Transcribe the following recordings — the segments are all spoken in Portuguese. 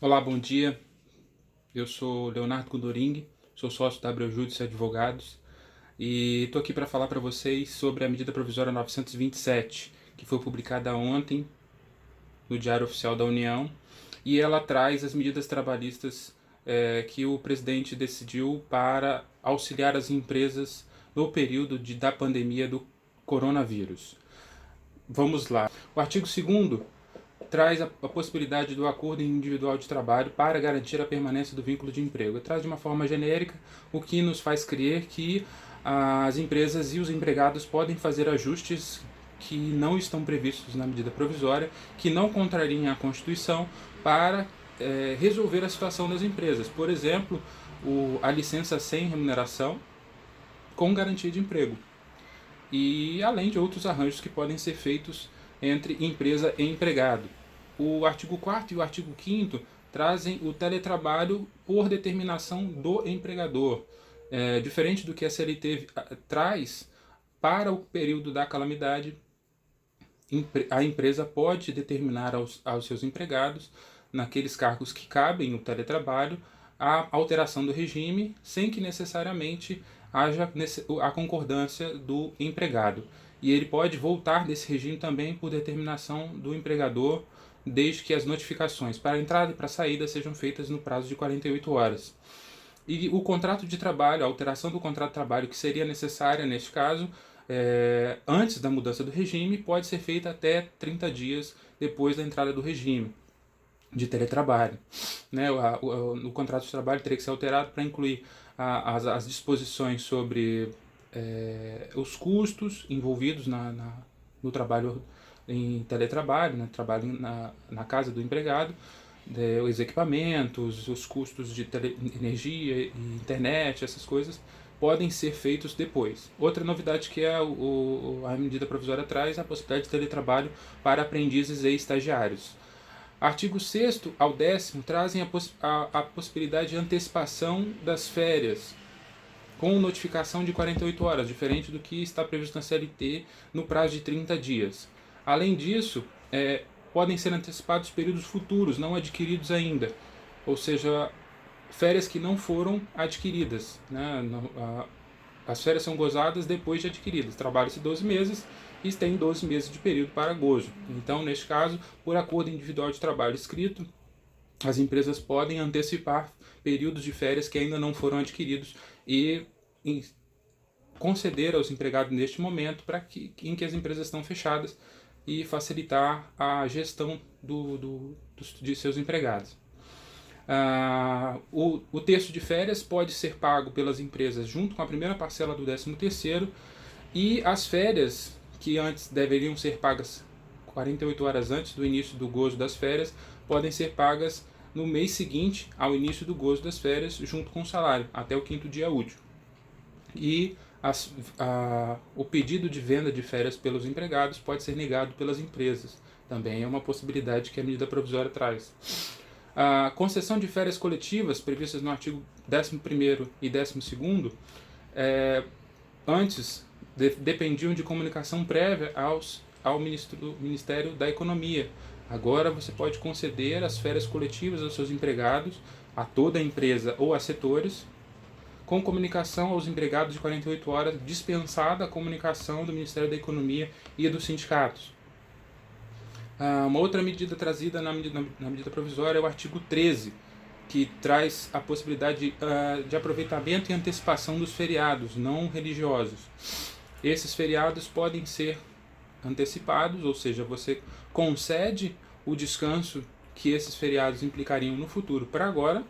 Olá, bom dia. Eu sou Leonardo Kundoring, sou sócio da Abreu Judice Advogados e estou aqui para falar para vocês sobre a medida provisória 927, que foi publicada ontem no Diário Oficial da União, e ela traz as medidas trabalhistas que o presidente decidiu para auxiliar as empresas no período da pandemia do coronavírus. Vamos lá. O artigo 2º traz a possibilidade do acordo individual de trabalho para garantir a permanência do vínculo de emprego. Traz de uma forma genérica, o que nos faz crer que as empresas e os empregados podem fazer ajustes que não estão previstos na medida provisória, que não contrariem a Constituição, para resolver a situação das empresas. Por exemplo, a licença sem remuneração com garantia de emprego. E além de outros arranjos que podem ser feitos entre empresa e empregado. O artigo 4º e o artigo 5º trazem o teletrabalho por determinação do empregador. Diferente do que a CLT traz, para o período da calamidade, a empresa pode determinar aos seus empregados, naqueles cargos que cabem o teletrabalho, a alteração do regime, sem que necessariamente haja a concordância do empregado. E ele pode voltar desse regime também por determinação do empregador, desde que as notificações para entrada e para saída sejam feitas no prazo de 48 horas. E o contrato de trabalho, a alteração do contrato de trabalho que seria necessária neste caso, antes da mudança do regime, pode ser feita até 30 dias depois da entrada do regime de teletrabalho. O contrato de trabalho teria que ser alterado para incluir as disposições sobre os custos envolvidos no trabalho em teletrabalho, né, trabalho na casa do empregado, os equipamentos, os custos de energia e internet, essas coisas podem ser feitos depois. Outra novidade que a medida provisória traz é a possibilidade de teletrabalho para aprendizes e estagiários. Artigo 6º ao 10º trazem a possibilidade de antecipação das férias, com notificação de 48 horas, diferente do que está previsto na CLT no prazo de 30 dias. Além disso, podem ser antecipados períodos futuros, não adquiridos ainda, ou seja, férias que não foram adquiridas. As férias são gozadas depois de adquiridas. Trabalha-se 12 meses e tem 12 meses de período para gozo. Então, neste caso, por acordo individual de trabalho escrito, as empresas podem antecipar períodos de férias que ainda não foram adquiridos e conceder aos empregados neste momento em que as empresas estão fechadas e facilitar a gestão de seus empregados. O terço de férias pode ser pago pelas empresas junto com a primeira parcela do 13º, e as férias, que antes deveriam ser pagas 48 horas antes do início do gozo das férias, podem ser pagas no mês seguinte ao início do gozo das férias, junto com o salário, até o 5º dia útil. E o pedido de venda de férias pelos empregados pode ser negado pelas empresas. Também é uma possibilidade que a medida provisória traz. A concessão de férias coletivas, previstas no artigo 11º e 12º, antes dependiam de comunicação prévia ao Ministério da Economia. Agora você pode conceder as férias coletivas aos seus empregados, a toda a empresa ou a setores, com comunicação aos empregados de 48 horas, dispensada a comunicação do Ministério da Economia e dos sindicatos. Uma outra medida trazida na medida provisória é o artigo 13, que traz a possibilidade de aproveitamento e antecipação dos feriados não religiosos. Esses feriados podem ser antecipados, ou seja, você concede o descanso que esses feriados implicariam no futuro para agora,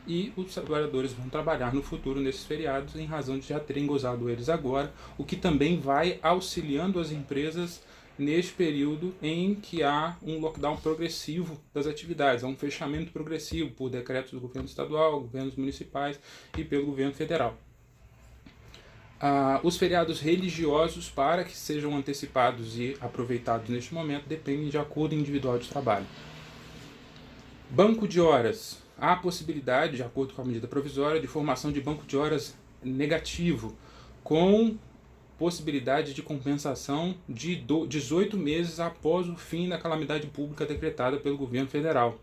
e os trabalhadores vão trabalhar no futuro nesses feriados em razão de já terem gozado eles agora, o que também vai auxiliando as empresas neste período em que há um lockdown progressivo das atividades, há um fechamento progressivo por decretos do governo estadual, governos municipais e pelo governo federal. Os feriados religiosos, para que sejam antecipados e aproveitados neste momento, dependem de acordo individual de trabalho. Banco de horas. Há a possibilidade, de acordo com a medida provisória, de formação de banco de horas negativo, com possibilidade de compensação de 18 meses após o fim da calamidade pública decretada pelo governo federal.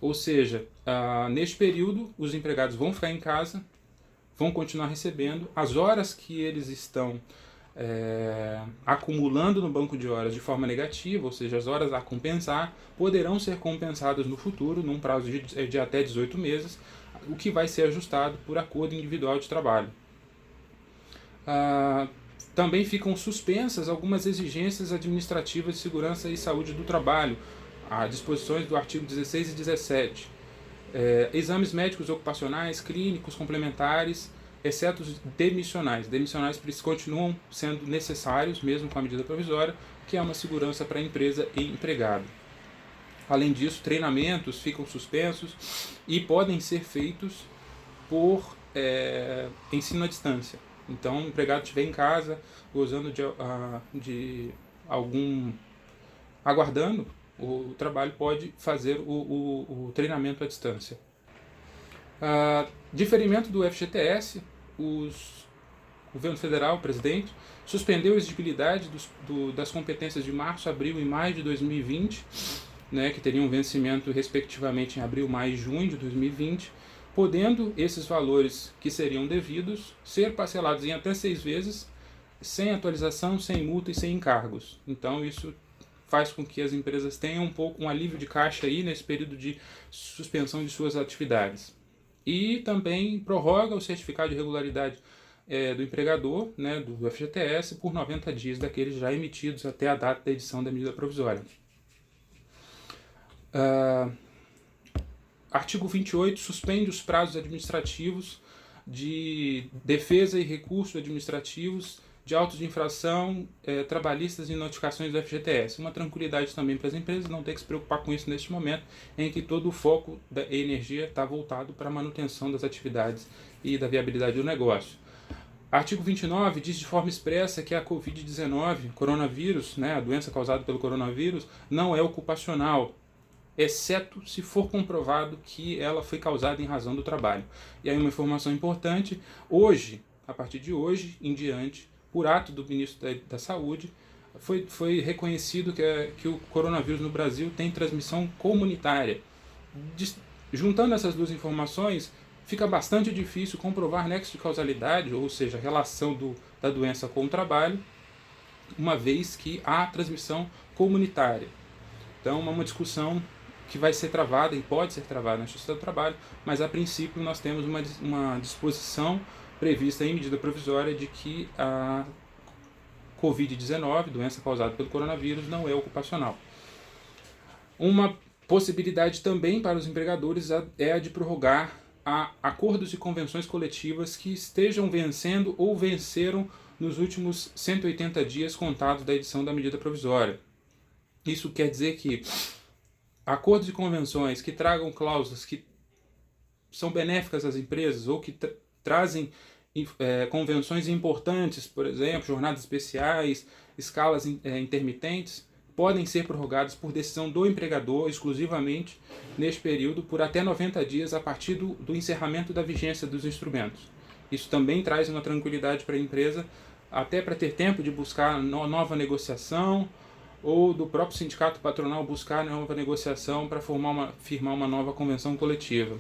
Ou seja, neste período, os empregados vão ficar em casa, vão continuar recebendo as horas que eles estão acumulando no banco de horas de forma negativa, ou seja, as horas a compensar, poderão ser compensadas no futuro, num prazo de até 18 meses, o que vai ser ajustado por acordo individual de trabalho. Também ficam suspensas algumas exigências administrativas de segurança e saúde do trabalho, as disposições do artigo 16 e 17. Exames médicos ocupacionais, clínicos, complementares, exceto os demissionais. Demissionais continuam sendo necessários, mesmo com a medida provisória, que é uma segurança para a empresa e empregado. Além disso, treinamentos ficam suspensos e podem ser feitos por ensino à distância. Então, o empregado estiver em casa, gozando de algum... aguardando o trabalho, pode fazer o treinamento à distância. Diferimento do FGTS, o governo federal, o presidente, suspendeu a exigibilidade das competências de março, abril e maio de 2020, que teriam vencimento respectivamente em abril, maio e junho de 2020, podendo esses valores que seriam devidos ser parcelados em até 6 vezes, sem atualização, sem multa e sem encargos. Então isso faz com que as empresas tenham um alívio de caixa aí nesse período de suspensão de suas atividades. E também prorroga o certificado de regularidade do empregador, do FGTS, por 90 dias daqueles já emitidos até a data da edição da medida provisória. Artigo 28 suspende os prazos administrativos de defesa e recurso administrativos de autos de infração trabalhistas e notificações do FGTS. Uma tranquilidade também para as empresas não ter que se preocupar com isso neste momento em que todo o foco da energia está voltado para a manutenção das atividades e da viabilidade do negócio. Artigo 29 diz de forma expressa que a Covid-19, coronavírus, a doença causada pelo coronavírus, não é ocupacional, exceto se for comprovado que ela foi causada em razão do trabalho. E aí uma informação importante, hoje, a partir de hoje em diante, por ato do ministro da Saúde, foi reconhecido que o coronavírus no Brasil tem transmissão comunitária. Juntando essas duas informações, fica bastante difícil comprovar nexo de causalidade, ou seja, relação da doença com o trabalho, uma vez que há transmissão comunitária. Então, é uma discussão que vai ser travada e pode ser travada na Justiça do Trabalho, mas a princípio nós temos uma disposição prevista em medida provisória de que a Covid-19, doença causada pelo coronavírus, não é ocupacional. Uma possibilidade também para os empregadores é a de prorrogar acordos e convenções coletivas que estejam vencendo ou venceram nos últimos 180 dias contados da edição da medida provisória. Isso quer dizer que acordos e convenções que tragam cláusulas que são benéficas às empresas ou que trazem convenções importantes, por exemplo, jornadas especiais, escalas intermitentes, podem ser prorrogadas por decisão do empregador exclusivamente neste período por até 90 dias a partir do encerramento da vigência dos instrumentos. Isso também traz uma tranquilidade para a empresa, até para ter tempo de buscar nova negociação ou do próprio sindicato patronal buscar nova negociação para firmar uma nova convenção coletiva.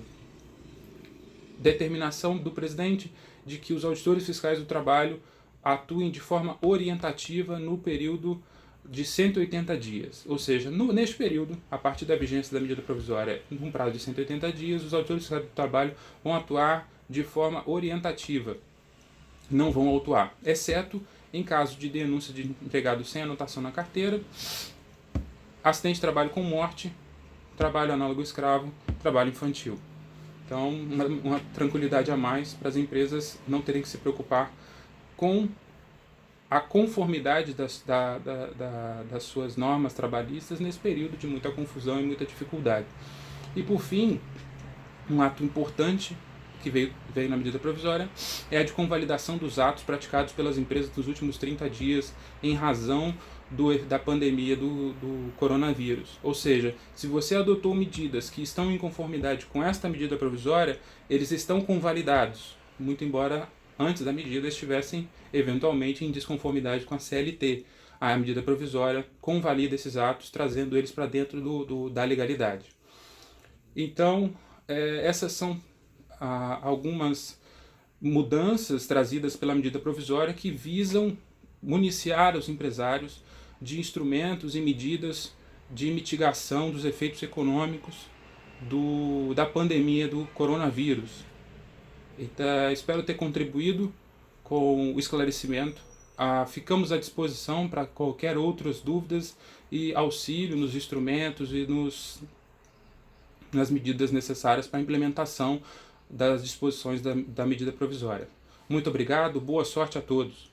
Determinação do presidente de que os auditores fiscais do trabalho atuem de forma orientativa no período de 180 dias. Ou seja, neste período, a partir da vigência da medida provisória, num prazo de 180 dias, os auditores fiscais do trabalho vão atuar de forma orientativa. Não vão autuar, exceto em caso de denúncia de empregado sem anotação na carteira, acidente de trabalho com morte, trabalho análogo escravo, trabalho infantil. Então, uma tranquilidade a mais para as empresas não terem que se preocupar com a conformidade das suas normas trabalhistas nesse período de muita confusão e muita dificuldade. E, por fim, um ato importante que veio na medida provisória é a de convalidação dos atos praticados pelas empresas nos últimos 30 dias em razão da pandemia do coronavírus. Ou seja, se você adotou medidas que estão em conformidade com esta medida provisória, eles estão convalidados, muito embora antes da medida estivessem eventualmente em desconformidade com a CLT. A medida provisória convalida esses atos, trazendo eles para dentro da legalidade. Então, essas são algumas mudanças trazidas pela medida provisória que visam municiar os empresários de instrumentos e medidas de mitigação dos efeitos econômicos da pandemia do coronavírus. Então, espero ter contribuído com o esclarecimento. Ficamos à disposição para qualquer outras dúvidas e auxílio nos instrumentos e nas medidas necessárias para a implementação das disposições da medida provisória. Muito obrigado, boa sorte a todos.